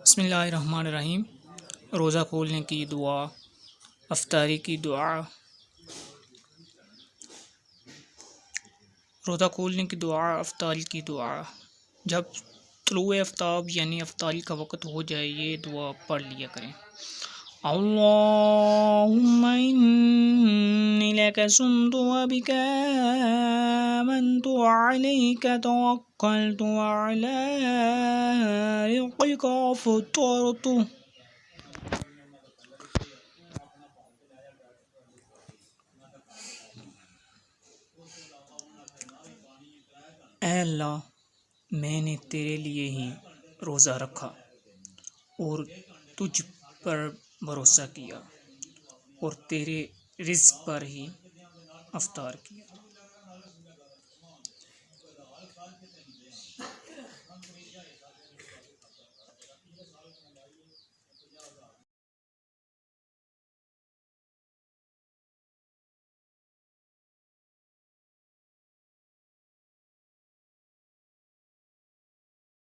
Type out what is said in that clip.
بسم اللہ الرحمن الرحیم۔ روزہ کھولنے کی دعا، افطاری کی دعا۔ روزہ کھولنے کی دعا، افطاری کی دعا۔ جب طلوع آفتاب یعنی افطاری کا وقت ہو جائے یہ دعا پڑھ لیا کریں۔ اللہم انی لک صمت وبک آمنت وعلیک توکلت وعلی رزقک فطرت۔ اے اللہ، میں نے تیرے لیے ہی روزہ رکھا اور تجھ پر بھروسہ کیا اور تیرے رزق پر ہی افطار کیا۔